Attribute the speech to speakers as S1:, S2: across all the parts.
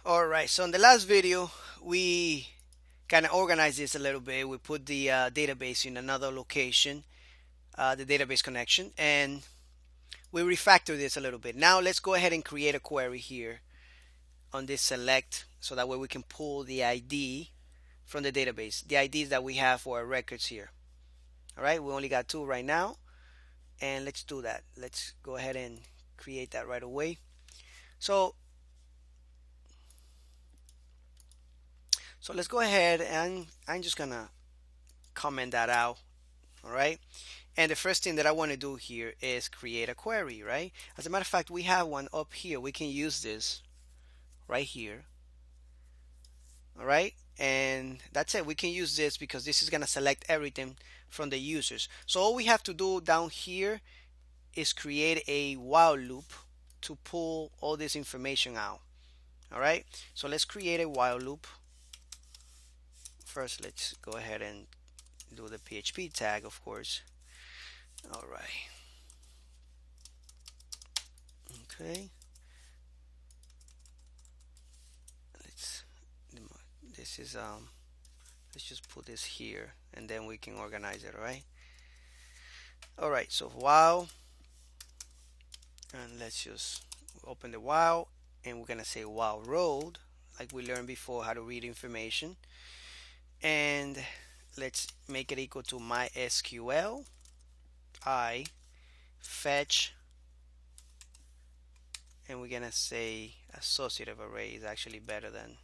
S1: Alright, so in the last video, we kind of organized this a little bit. We put the database in another location, the database connection, and we refactored this a little bit. Now let's go ahead and create a query here on this select, so that way we can pull the ID from the database, the IDs that we have for our records here. Alright, we only got two right now, and let's do that. Let's go ahead and create that right away. So let's go ahead, and I'm just gonna comment that out. All right, and the first thing that I want to do here is create a query, right? As a matter of fact, we have one up here. We can use this right here. All right, and that's it. We can use this because this is gonna select everything from the users. So all we have to do down here is create a while loop to pull all this information out. All right, so let's create a while loop. First, let's go ahead and do the PHP tag, of course. All right. Okay. This is let's just put this here, and then we can organize it. All right, so while, and let's just open the while, and we're gonna say while road, like we learned before how to read information. And let's make it equal to MySQL I fetch, and we're gonna say associative array is actually better than.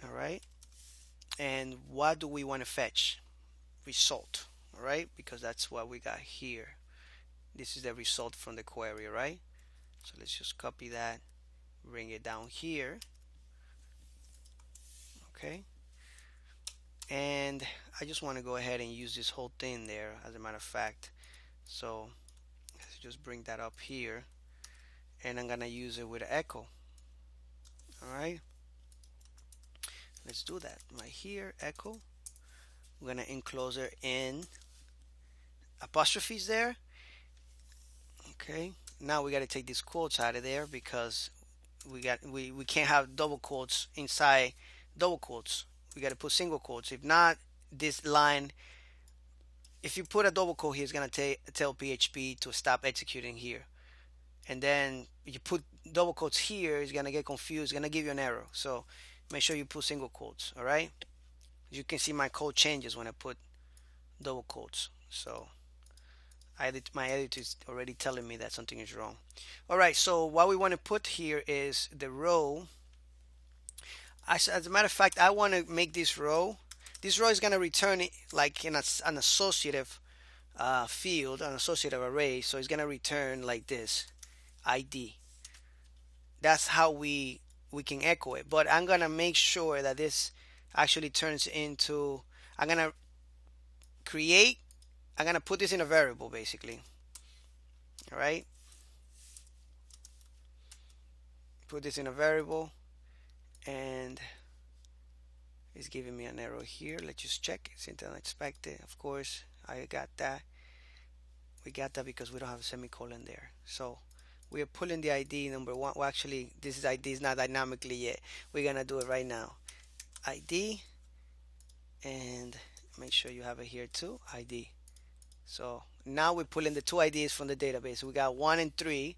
S1: All right, and what do we want to fetch? Result. All right, because that's what we got here. This is the result from the query, right? So let's just copy that, bring it down here. Okay, and I just want to go ahead and use this whole thing there, as a matter of fact. So let's just bring that up here, and I'm gonna use it with echo. All right, let's do that right here, echo. We're gonna enclose it in apostrophes there. Okay, now we got to take these quotes out of there, because we can't have double quotes inside double quotes. We got to put single quotes. If not, this line, if you put a double quote here, it's gonna tell PHP to stop executing here. And then you put double quotes here, it's gonna get confused, it's gonna give you an error. So make sure you put single quotes. All right, you can see my code changes when I put double quotes. So my editor is already telling me that something is wrong. All right, so what we want to put here is the row. As a matter of fact, I want to make this row. This row is going to return like in an associative field, an associative array. So it's going to return like this, ID. That's how we can echo it. But I'm going to make sure that this actually turns into, I'm going to create, I'm going to put this in a variable basically. All right. Put this in a variable, and it's giving me an error here. Let's just check. It's unexpected. Of course, I got that. We got that because we don't have a semicolon there. So we are pulling the ID number one. Well, actually, this ID is not dynamically yet. We're gonna do it right now. ID, and make sure you have it here too. ID. So now we're pulling the two IDs from the database. We got 1 and 3.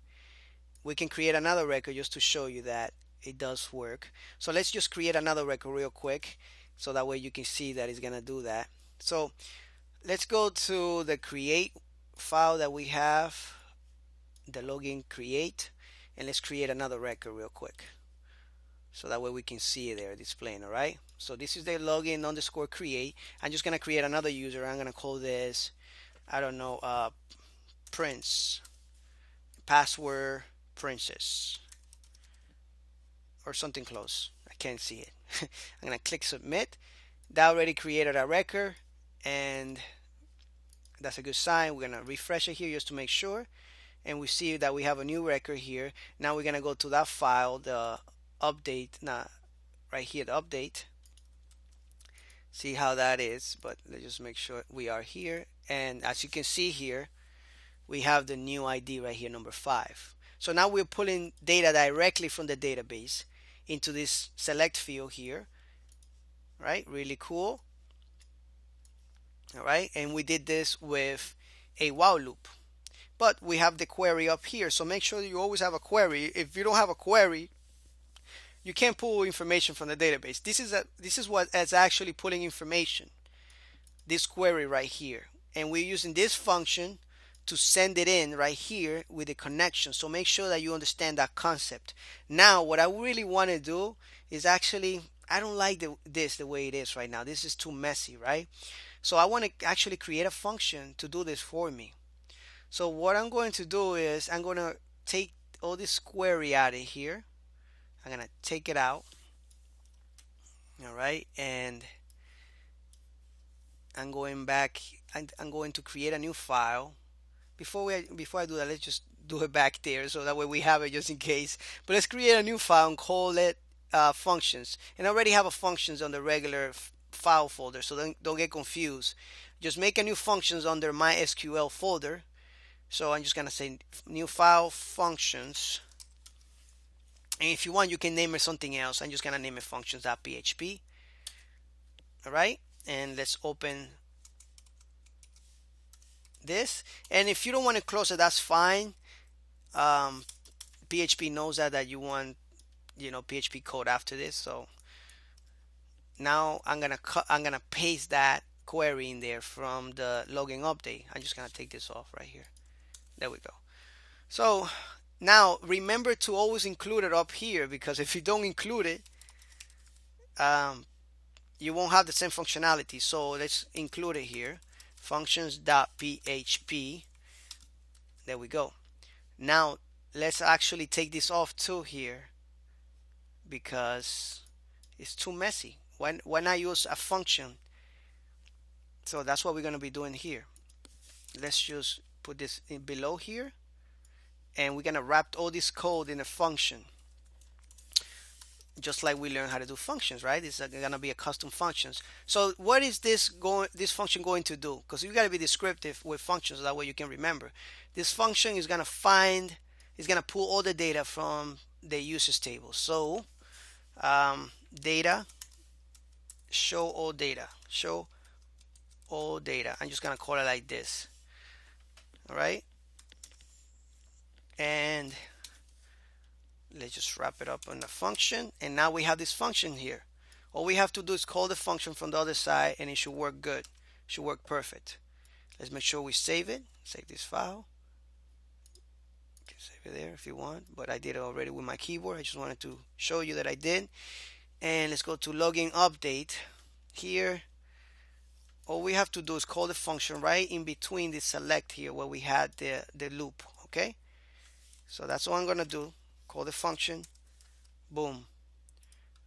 S1: We can create another record just to show you that it does work. So let's just create another record real quick, so that way you can see that it's gonna do that. So let's go to the create file that we have, the login create, and let's create another record real quick, so that way we can see it there displaying. All right, so this is the login underscore create. I'm just gonna create another user. I'm gonna call this, I don't know, Prince, password princess, or something close. I can't see it. I'm gonna click submit. That already created a record, and that's a good sign. We're gonna refresh it here just to make sure, and we see that we have a new record here. Now we're gonna go to that file, the update, right here, the update. See how that is, but let's just make sure we are here. And as you can see here, we have the new ID right here, number 5. So now we're pulling data directly from the database into this select field here, right? Really cool. All right, and we did this with a while loop, but we have the query up here. So make sure you always have a query. If you don't have a query, you can't pull information from the database. This is what is actually pulling information, this query right here, and we're using this function to send it in right here with the connection. So make sure that you understand that concept. Now what I really want to do is actually, I don't like the way it is right now. This is too messy, right? So I want to actually create a function to do this for me. So what I'm going to do is I'm going to take all this query out of here. I'm going to take it out. All right, and I'm going back. I'm going to create a new file. Before I do that, let's just do it back there so that way we have it just in case. But let's create a new file and call it functions. And I already have a functions on the regular file folder, so don't get confused. Just make a new functions under my SQL folder. So I'm just gonna say new file functions. And if you want, you can name it something else. I'm just gonna name it functions.php. All right, and let's open this. And if you don't want to close it, that's fine. PHP knows that you want, PHP code after this. So now I'm gonna paste that query in there from the login update. I'm just gonna take this off right here. There we go. So now remember to always include it up here, because if you don't include it, you won't have the same functionality. So let's include it here, functions.php. There we go. Now let's actually take this off too here, because it's too messy. Why not use a function? So that's what we're going to be doing here. Let's just put this in below here, and we're going to wrap all this code in a function, just like we learned how to do functions, right? This is going to be a custom functions. So what is this function going to do? Because you got to be descriptive with functions, so that way you can remember. This function is going to pull all the data from the users table. So data, show all data. I'm just gonna call it like this. All right, and let's just wrap it up on the function. And now we have this function here. All we have to do is call the function from the other side, and it should work good. It should work perfect. Let's make sure we save it. Save this file. You can save it there if you want, but I did it already with my keyboard. I just wanted to show you that I did. And let's go to login update here. All we have to do is call the function right in between the select here where we had the loop. Okay, so that's all I'm gonna do. Call the function. Boom.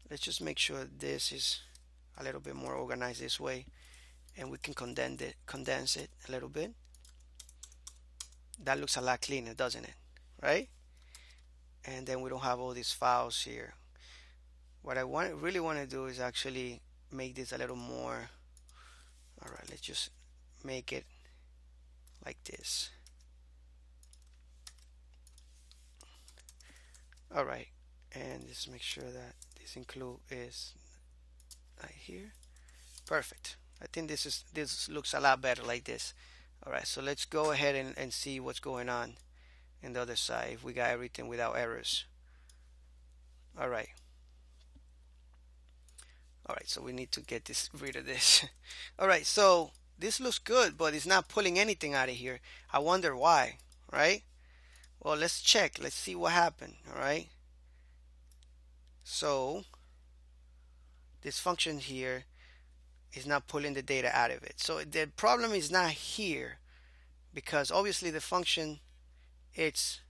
S1: Let's just make sure this is a little bit more organized this way, and we can condense it a little bit. That looks a lot cleaner, doesn't it? Right? And then we don't have all these files here. What I really want to do is actually make this a little more. All right, let's just make it like this. All right, and just make sure that this include is right here. Perfect. I think this looks a lot better like this. All right, so let's go ahead and see what's going on in the other side, if we got everything without errors. All right. All right, so we need to get rid of this. All right, so this looks good, but it's not pulling anything out of here. I wonder why, right? Well, let's check. Let's see what happened. All right. So this function here is not pulling the data out of it. So the problem is not here, because obviously the function, it's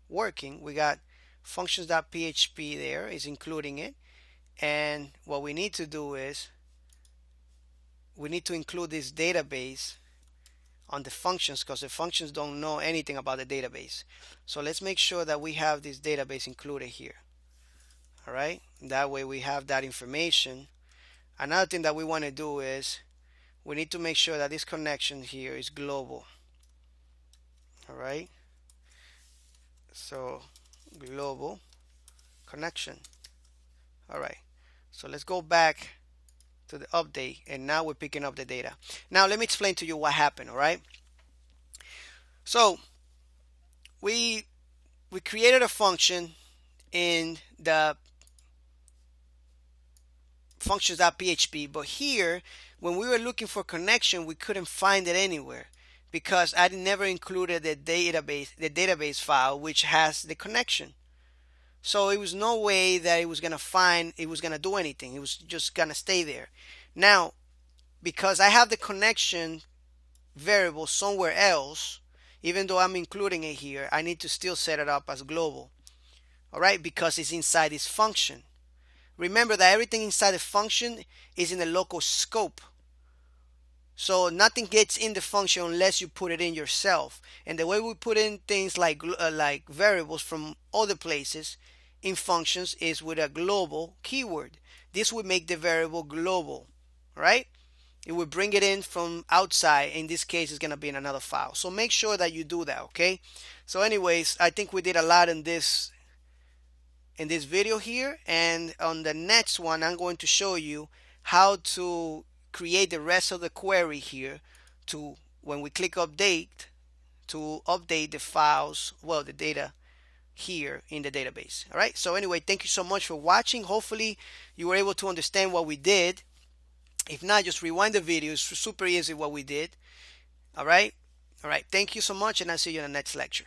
S1: working. We got functions.php there is including it. And what we need to do is we need to include this database on the functions, because the functions don't know anything about the database. So let's make sure that we have this database included here. All right, that way we have that information. Another thing that we want to do is we need to make sure that this connection here is global. All right, So global connection. All right. So let's go back to the update, and now we're picking up the data. Now let me explain to you what happened. All right. So we created a function in the functions.php, but here when we were looking for connection, we couldn't find it anywhere because I never included the database file which has the connection. So it was no way that it was gonna do anything. It was just gonna stay there. Now, because I have the connection variable somewhere else, even though I'm including it here, I need to still set it up as global. All right, because it's inside this function. Remember that everything inside the function is in the local scope. So nothing gets in the function unless you put it in yourself. And the way we put in things like variables from other places in functions is with a global keyword. This would make the variable global, right? It would bring it in from outside. In this case, it's going to be in another file. So make sure that you do that, okay? So anyways, I think we did a lot in this video here, and on the next one I'm going to show you how to create the rest of the query here to, when we click update, to update the files, well, the data here in the database. All right, so anyway, thank you so much for watching. Hopefully you were able to understand what we did. If not, just rewind the video. It's super easy what we did. All right, thank you so much, and I'll see you in the next lecture.